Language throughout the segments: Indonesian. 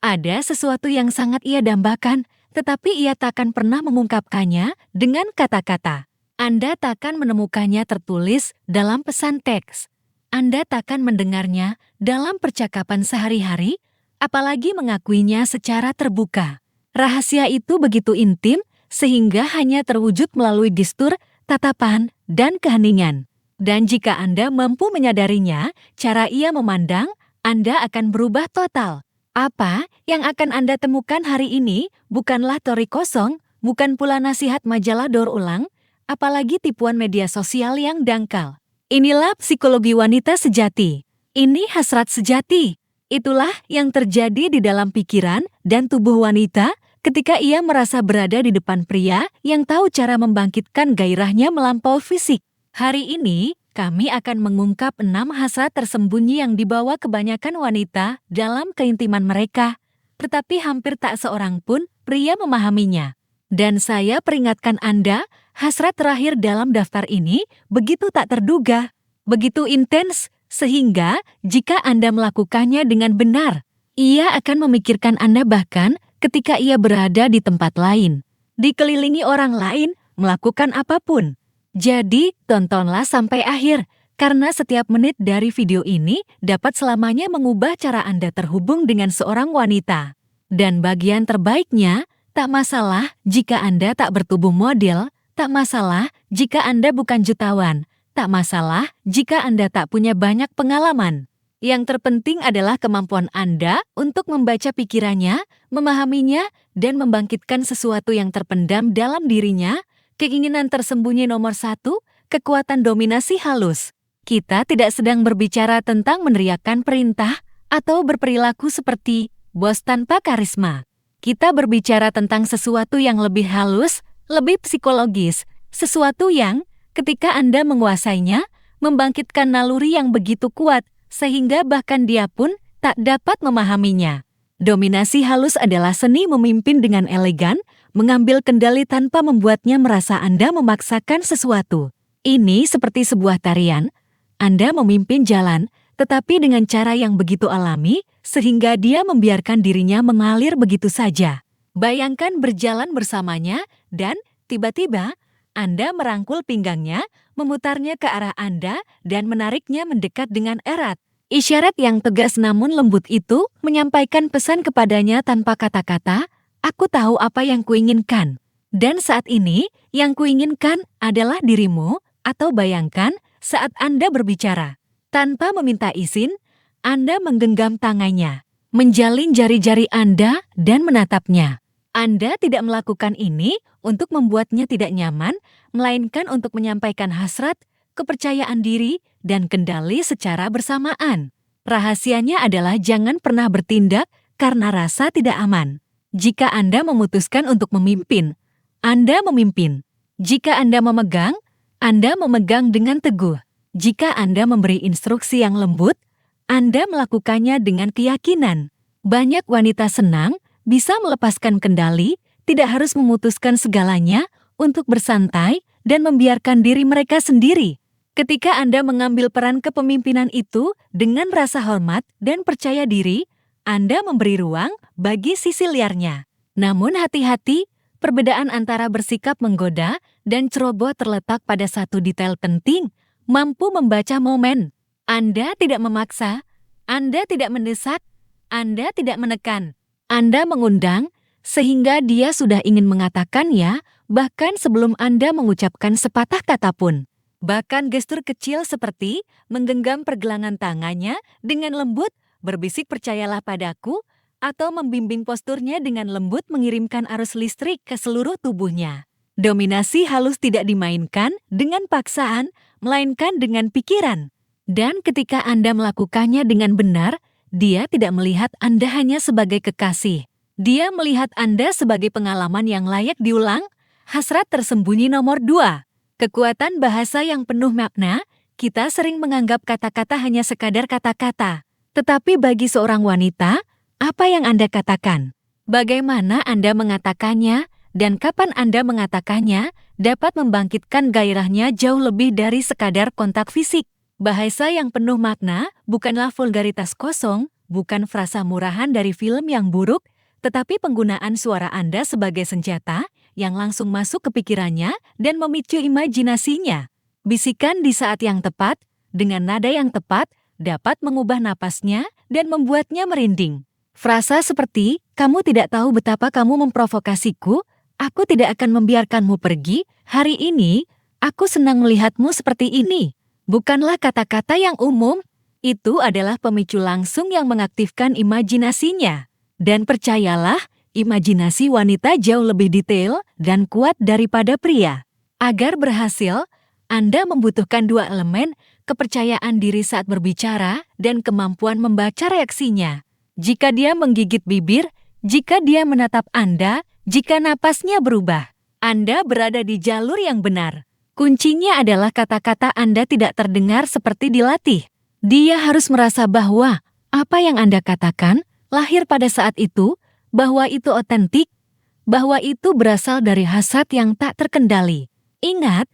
Ada sesuatu yang sangat ia dambakan, tetapi ia takkan pernah mengungkapkannya dengan kata-kata. Anda takkan menemukannya tertulis dalam pesan teks. Anda takkan mendengarnya dalam percakapan sehari-hari, apalagi mengakuinya secara terbuka. Rahasia itu begitu intim sehingga hanya terwujud melalui gestur, tatapan, dan keheningan. Dan jika Anda mampu menyadarinya, cara ia memandang, Anda akan berubah total. Apa yang akan Anda temukan hari ini bukanlah teori kosong, bukan pula nasihat majalah daur ulang, apalagi tipuan media sosial yang dangkal. Inilah psikologi wanita sejati. Ini hasrat sejati. Itulah yang terjadi di dalam pikiran dan tubuh wanita ketika ia merasa berada di depan pria yang tahu cara membangkitkan gairahnya melampaui fisik. Hari ini, kami akan mengungkap 6 hasrat tersembunyi yang dibawa kebanyakan wanita dalam keintiman mereka, tetapi hampir tak seorang pun pria memahaminya. Dan saya peringatkan Anda, hasrat terakhir dalam daftar ini begitu tak terduga, begitu intens, sehingga jika Anda melakukannya dengan benar, ia akan memikirkan Anda bahkan ketika ia berada di tempat lain, dikelilingi orang lain, melakukan apapun. Jadi, tontonlah sampai akhir, karena setiap menit dari video ini dapat selamanya mengubah cara Anda terhubung dengan seorang wanita. Dan bagian terbaiknya, tak masalah jika Anda tak bertubuh model, tak masalah jika Anda bukan jutawan, tak masalah jika Anda tak punya banyak pengalaman. Yang terpenting adalah kemampuan Anda untuk membaca pikirannya, memahaminya, dan membangkitkan sesuatu yang terpendam dalam dirinya. Keinginan tersembunyi nomor 1, kekuatan dominasi halus. Kita tidak sedang berbicara tentang meneriakkan perintah atau berperilaku seperti bos tanpa karisma. Kita berbicara tentang sesuatu yang lebih halus, lebih psikologis, sesuatu yang, ketika Anda menguasainya, membangkitkan naluri yang begitu kuat, sehingga bahkan dia pun tak dapat memahaminya. Dominasi halus adalah seni memimpin dengan elegan, mengambil kendali tanpa membuatnya merasa Anda memaksakan sesuatu. Ini seperti sebuah tarian. Anda memimpin jalan, tetapi dengan cara yang begitu alami, sehingga dia membiarkan dirinya mengalir begitu saja. Bayangkan berjalan bersamanya, dan tiba-tiba Anda merangkul pinggangnya, memutarnya ke arah Anda, dan menariknya mendekat dengan erat. Isyarat yang tegas namun lembut itu menyampaikan pesan kepadanya tanpa kata-kata, "Aku tahu apa yang kuinginkan. Dan saat ini, yang kuinginkan adalah dirimu," atau bayangkan saat Anda berbicara. Tanpa meminta izin, Anda menggenggam tangannya, menjalin jari-jari Anda dan menatapnya. Anda tidak melakukan ini untuk membuatnya tidak nyaman, melainkan untuk menyampaikan hasrat, kepercayaan diri, dan kendali secara bersamaan. Rahasianya adalah jangan pernah bertindak karena rasa tidak aman. Jika Anda memutuskan untuk memimpin, Anda memimpin. Jika Anda memegang dengan teguh. Jika Anda memberi instruksi yang lembut, Anda melakukannya dengan keyakinan. Banyak wanita senang bisa melepaskan kendali, tidak harus memutuskan segalanya untuk bersantai dan membiarkan diri mereka sendiri. Ketika Anda mengambil peran kepemimpinan itu dengan rasa hormat dan percaya diri, Anda memberi ruang bagi sisi liarnya. Namun hati-hati, perbedaan antara bersikap menggoda dan ceroboh terletak pada satu detail penting, mampu membaca momen. Anda tidak memaksa, Anda tidak mendesak, Anda tidak menekan. Anda mengundang, sehingga dia sudah ingin mengatakannya, bahkan sebelum Anda mengucapkan sepatah kata pun. Bahkan gestur kecil seperti menggenggam pergelangan tangannya dengan lembut, berbisik percayalah padaku, atau membimbing posturnya dengan lembut mengirimkan arus listrik ke seluruh tubuhnya. Dominasi halus tidak dimainkan dengan paksaan, melainkan dengan pikiran. Dan ketika Anda melakukannya dengan benar, dia tidak melihat Anda hanya sebagai kekasih. Dia melihat Anda sebagai pengalaman yang layak diulang. Hasrat tersembunyi nomor 2. Kekuatan bahasa yang penuh makna. Kita sering menganggap kata-kata hanya sekadar kata-kata. Tetapi bagi seorang wanita, apa yang Anda katakan? Bagaimana Anda mengatakannya? Dan kapan Anda mengatakannya dapat membangkitkan gairahnya jauh lebih dari sekadar kontak fisik. Bahasa yang penuh makna bukanlah vulgaritas kosong, bukan frasa murahan dari film yang buruk, tetapi penggunaan suara Anda sebagai senjata yang langsung masuk ke pikirannya dan memicu imajinasinya. Bisikan di saat yang tepat, dengan nada yang tepat, dapat mengubah napasnya dan membuatnya merinding. Frasa seperti, "Kamu tidak tahu betapa kamu memprovokasiku, aku tidak akan membiarkanmu pergi, hari ini, aku senang melihatmu seperti ini." Bukanlah kata-kata yang umum, itu adalah pemicu langsung yang mengaktifkan imajinasinya. Dan percayalah, imajinasi wanita jauh lebih detail dan kuat daripada pria. Agar berhasil, Anda membutuhkan dua elemen, kepercayaan diri saat berbicara dan kemampuan membaca reaksinya. Jika dia menggigit bibir, jika dia menatap Anda, jika napasnya berubah, Anda berada di jalur yang benar. Kuncinya adalah kata-kata Anda tidak terdengar seperti dilatih. Dia harus merasa bahwa apa yang Anda katakan lahir pada saat itu, bahwa itu otentik, bahwa itu berasal dari hasrat yang tak terkendali. Ingat,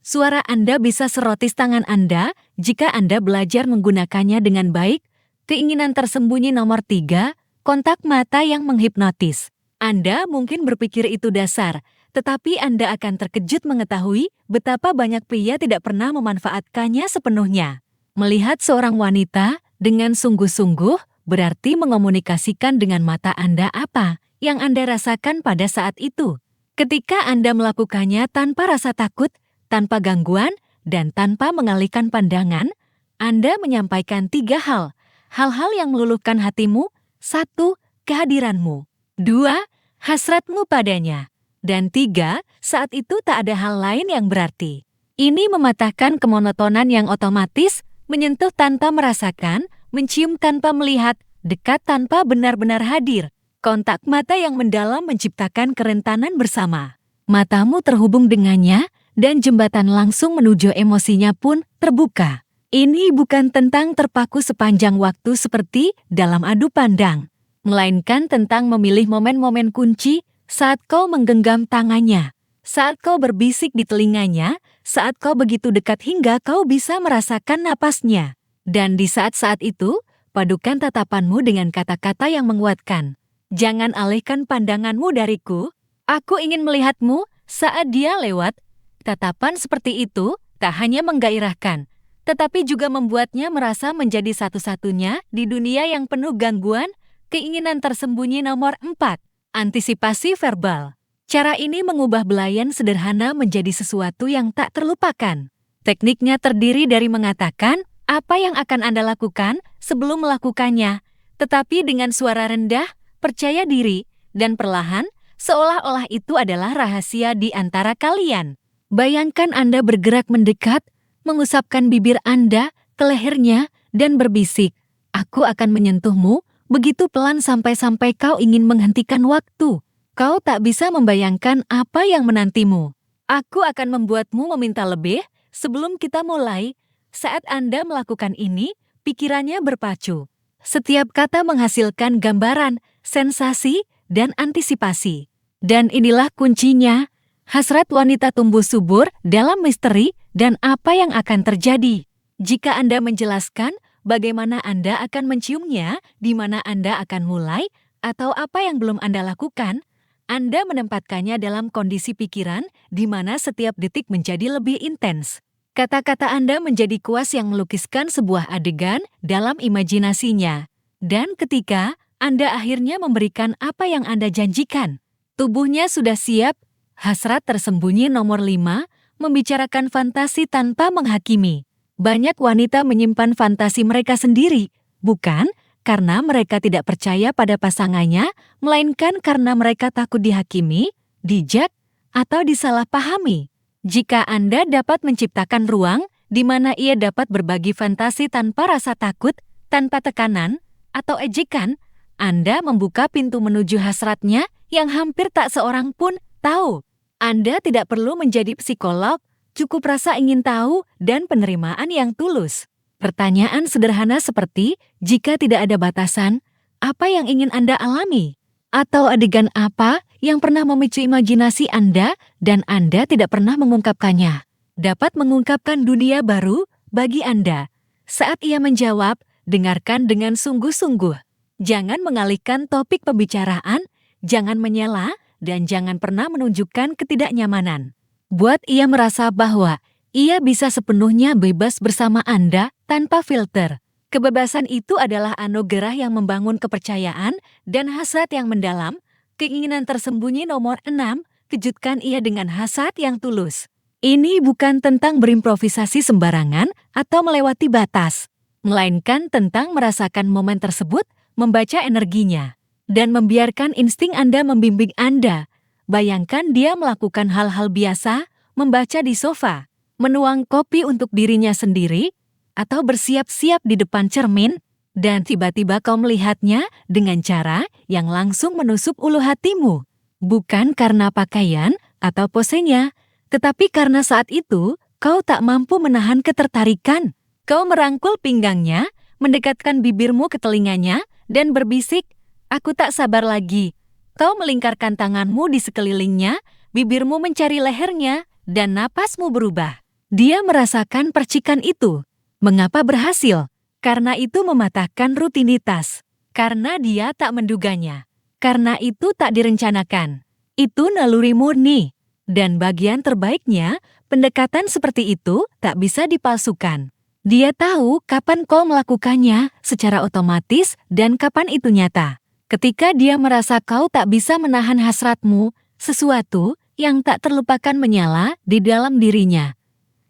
suara Anda bisa serotis tangan Anda jika Anda belajar menggunakannya dengan baik. Keinginan tersembunyi nomor 3, kontak mata yang menghipnotis. Anda mungkin berpikir itu dasar, tetapi Anda akan terkejut mengetahui betapa banyak pria tidak pernah memanfaatkannya sepenuhnya. Melihat seorang wanita dengan sungguh-sungguh berarti mengomunikasikan dengan mata Anda apa yang Anda rasakan pada saat itu. Ketika Anda melakukannya tanpa rasa takut, tanpa gangguan, dan tanpa mengalihkan pandangan, Anda menyampaikan 3 hal. Hal-hal yang meluluhkan hatimu. 1. Kehadiranmu. 2. Hasratmu padanya. Dan 3. Saat itu tak ada hal lain yang berarti. Ini mematahkan kemonotonan yang otomatis, menyentuh tanpa merasakan, mencium tanpa melihat, dekat tanpa benar-benar hadir. Kontak mata yang mendalam menciptakan kerentanan bersama. Matamu terhubung dengannya, dan jembatan langsung menuju emosinya pun terbuka. Ini bukan tentang terpaku sepanjang waktu seperti dalam adu pandang, melainkan tentang memilih momen-momen kunci saat kau menggenggam tangannya, saat kau berbisik di telinganya, saat kau begitu dekat hingga kau bisa merasakan napasnya. Dan di saat-saat itu, padukan tatapanmu dengan kata-kata yang menguatkan. Jangan alihkan pandanganmu dariku, aku ingin melihatmu saat dia lewat. Tatapan seperti itu tak hanya menggairahkan, tetapi juga membuatnya merasa menjadi satu-satunya di dunia yang penuh gangguan. Keinginan tersembunyi nomor 4. Antisipasi verbal. Cara ini mengubah belayan sederhana menjadi sesuatu yang tak terlupakan. Tekniknya terdiri dari mengatakan apa yang akan Anda lakukan sebelum melakukannya, tetapi dengan suara rendah, percaya diri, dan perlahan, seolah-olah itu adalah rahasia di antara kalian. Bayangkan Anda bergerak mendekat, mengusapkan bibir Anda ke lehernya, dan berbisik, "Aku akan menyentuhmu," begitu pelan sampai-sampai kau ingin menghentikan waktu. Kau tak bisa membayangkan apa yang menantimu. Aku akan membuatmu meminta lebih sebelum kita mulai. Saat Anda melakukan ini, pikirannya berpacu. Setiap kata menghasilkan gambaran, sensasi, dan antisipasi. Dan inilah kuncinya. Hasrat wanita tumbuh subur dalam misteri dan apa yang akan terjadi. Jika Anda menjelaskan bagaimana Anda akan menciumnya, di mana Anda akan mulai, atau apa yang belum Anda lakukan, Anda menempatkannya dalam kondisi pikiran di mana setiap detik menjadi lebih intens. Kata-kata Anda menjadi kuas yang melukiskan sebuah adegan dalam imajinasinya. Dan ketika Anda akhirnya memberikan apa yang Anda janjikan, tubuhnya sudah siap. Hasrat tersembunyi nomor 5, membicarakan fantasi tanpa menghakimi. Banyak wanita menyimpan fantasi mereka sendiri, bukan karena mereka tidak percaya pada pasangannya, melainkan karena mereka takut dihakimi, dijak, atau disalahpahami. Jika Anda dapat menciptakan ruang di mana ia dapat berbagi fantasi tanpa rasa takut, tanpa tekanan, atau ejekan, Anda membuka pintu menuju hasratnya yang hampir tak seorang pun tahu. Anda tidak perlu menjadi psikolog, cukup rasa ingin tahu dan penerimaan yang tulus. Pertanyaan sederhana seperti, jika tidak ada batasan, apa yang ingin Anda alami? Atau adegan apa yang pernah memicu imajinasi Anda dan Anda tidak pernah mengungkapkannya? Dapat mengungkapkan dunia baru bagi Anda. Saat ia menjawab, dengarkan dengan sungguh-sungguh. Jangan mengalihkan topik pembicaraan, jangan menyela, dan jangan pernah menunjukkan ketidaknyamanan. Buat ia merasa bahwa ia bisa sepenuhnya bebas bersama Anda tanpa filter. Kebebasan itu adalah anugerah yang membangun kepercayaan dan hasrat yang mendalam. Keinginan tersembunyi nomor 6, kejutkan ia dengan hasrat yang tulus. Ini bukan tentang berimprovisasi sembarangan atau melewati batas, melainkan tentang merasakan momen tersebut, membaca energinya, dan membiarkan insting Anda membimbing Anda. Bayangkan dia melakukan hal-hal biasa, membaca di sofa, menuang kopi untuk dirinya sendiri, atau bersiap-siap di depan cermin, dan tiba-tiba kau melihatnya dengan cara yang langsung menusuk ulu hatimu. Bukan karena pakaian atau posenya, tetapi karena saat itu kau tak mampu menahan ketertarikan. Kau merangkul pinggangnya, mendekatkan bibirmu ke telinganya, dan berbisik, "Aku tak sabar lagi." Kau melingkarkan tanganmu di sekelilingnya, bibirmu mencari lehernya, dan napasmu berubah. Dia merasakan percikan itu. Mengapa berhasil? Karena itu mematahkan rutinitas. Karena dia tak menduganya. Karena itu tak direncanakan. Itu naluri murni. Dan bagian terbaiknya, pendekatan seperti itu tak bisa dipalsukan. Dia tahu kapan kau melakukannya secara otomatis dan kapan itu nyata. Ketika dia merasa kau tak bisa menahan hasratmu, sesuatu yang tak terlupakan menyala di dalam dirinya.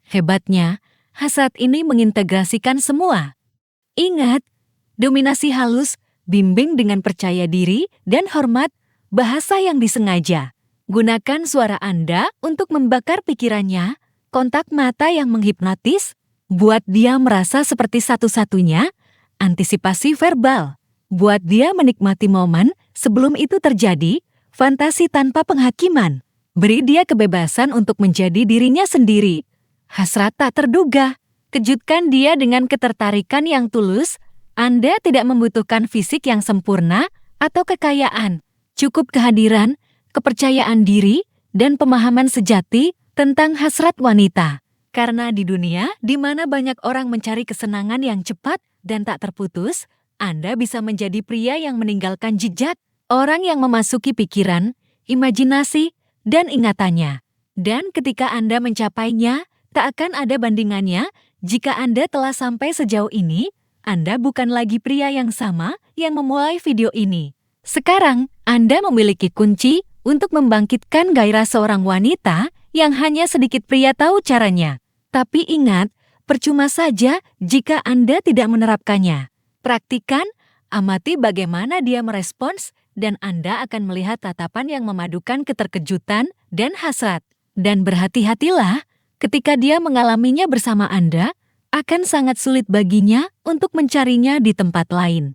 Hebatnya, hasrat ini mengintegrasikan semua. Ingat, dominasi halus, bimbing dengan percaya diri dan hormat, bahasa yang disengaja. Gunakan suara Anda untuk membakar pikirannya, kontak mata yang menghipnotis, buat dia merasa seperti satu-satunya, antisipasi verbal. Buat dia menikmati momen sebelum itu terjadi, fantasi tanpa penghakiman. Beri dia kebebasan untuk menjadi dirinya sendiri. Hasrat tak terduga. Kejutkan dia dengan ketertarikan yang tulus. Anda tidak membutuhkan fisik yang sempurna atau kekayaan. Cukup kehadiran, kepercayaan diri, dan pemahaman sejati tentang hasrat wanita. Karena di dunia di mana banyak orang mencari kesenangan yang cepat dan tak terputus, Anda bisa menjadi pria yang meninggalkan jejak, orang yang memasuki pikiran, imajinasi, dan ingatannya. Dan ketika Anda mencapainya, tak akan ada bandingannya. Jika Anda telah sampai sejauh ini, Anda bukan lagi pria yang sama yang memulai video ini. Sekarang, Anda memiliki kunci untuk membangkitkan gairah seorang wanita yang hanya sedikit pria tahu caranya. Tapi ingat, percuma saja jika Anda tidak menerapkannya. Praktikan, amati bagaimana dia merespons, dan Anda akan melihat tatapan yang memadukan keterkejutan dan hasrat. Dan berhati-hatilah, ketika dia mengalaminya bersama Anda, akan sangat sulit baginya untuk mencarinya di tempat lain.